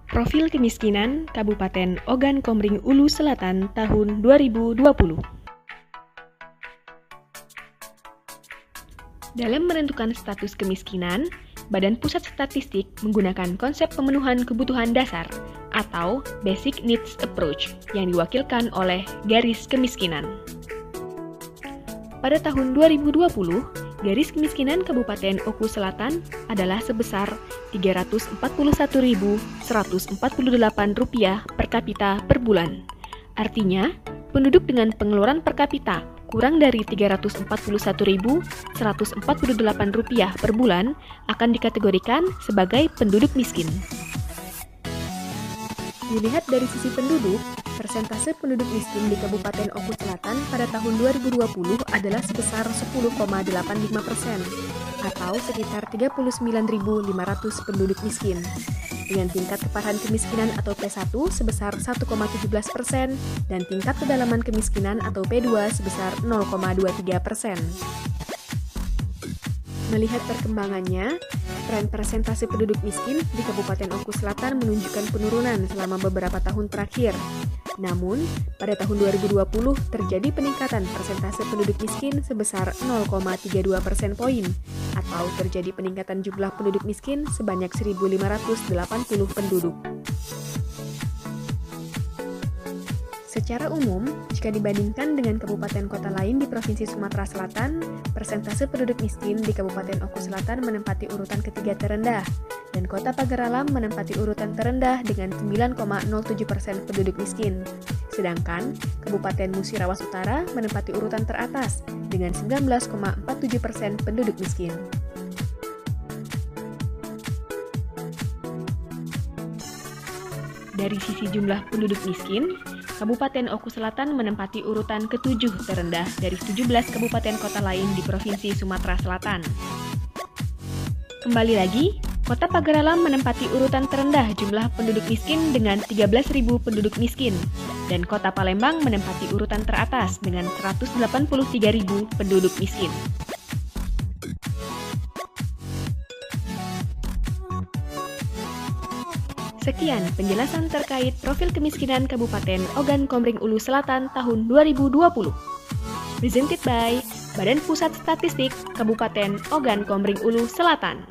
Profil kemiskinan Kabupaten Ogan Komering Ulu Selatan tahun 2020. Dalam menentukan status kemiskinan, Badan Pusat Statistik menggunakan konsep pemenuhan kebutuhan dasar atau Basic Needs Approach yang diwakilkan oleh garis kemiskinan. Pada tahun 2020, garis kemiskinan Kabupaten Oku Selatan adalah sebesar Rp341.148 per kapita per bulan. Artinya, penduduk dengan pengeluaran per kapita kurang dari Rp341.148 per bulan akan dikategorikan sebagai penduduk miskin. Dilihat dari sisi penduduk, persentase penduduk miskin di Kabupaten Oku Selatan pada tahun 2020 adalah sebesar 10,85% atau sekitar 39.500 penduduk miskin, dengan tingkat keparahan kemiskinan atau P1 sebesar 1,17% dan tingkat kedalaman kemiskinan atau P2 sebesar 0,23%. Melihat perkembangannya, tren persentase penduduk miskin di Kabupaten Oku Selatan menunjukkan penurunan selama beberapa tahun terakhir. Namun, pada tahun 2020 terjadi peningkatan persentase penduduk miskin sebesar 0,32% poin, atau terjadi peningkatan jumlah penduduk miskin sebanyak 1.580 penduduk. Secara umum, jika dibandingkan dengan kabupaten kota lain di Provinsi Sumatera Selatan, persentase penduduk miskin di Kabupaten Oku Selatan menempati urutan ketiga terendah, dan Kota Pagar Alam menempati urutan terendah dengan 9,07% penduduk miskin. Sedangkan Kabupaten Musirawas Utara menempati urutan teratas dengan 19,47% penduduk miskin. Dari sisi jumlah penduduk miskin, Kabupaten Oku Selatan menempati urutan ke-7 terendah dari 17 kabupaten kota lain di Provinsi Sumatera Selatan. Kembali lagi, Kota Pagar Alam menempati urutan terendah jumlah penduduk miskin dengan 13.000 penduduk miskin, dan Kota Palembang menempati urutan teratas dengan 183.000 penduduk miskin. Sekian penjelasan terkait profil kemiskinan Kabupaten Ogan Komering Ulu Selatan tahun 2020. Presented by Badan Pusat Statistik Kabupaten Ogan Komering Ulu Selatan.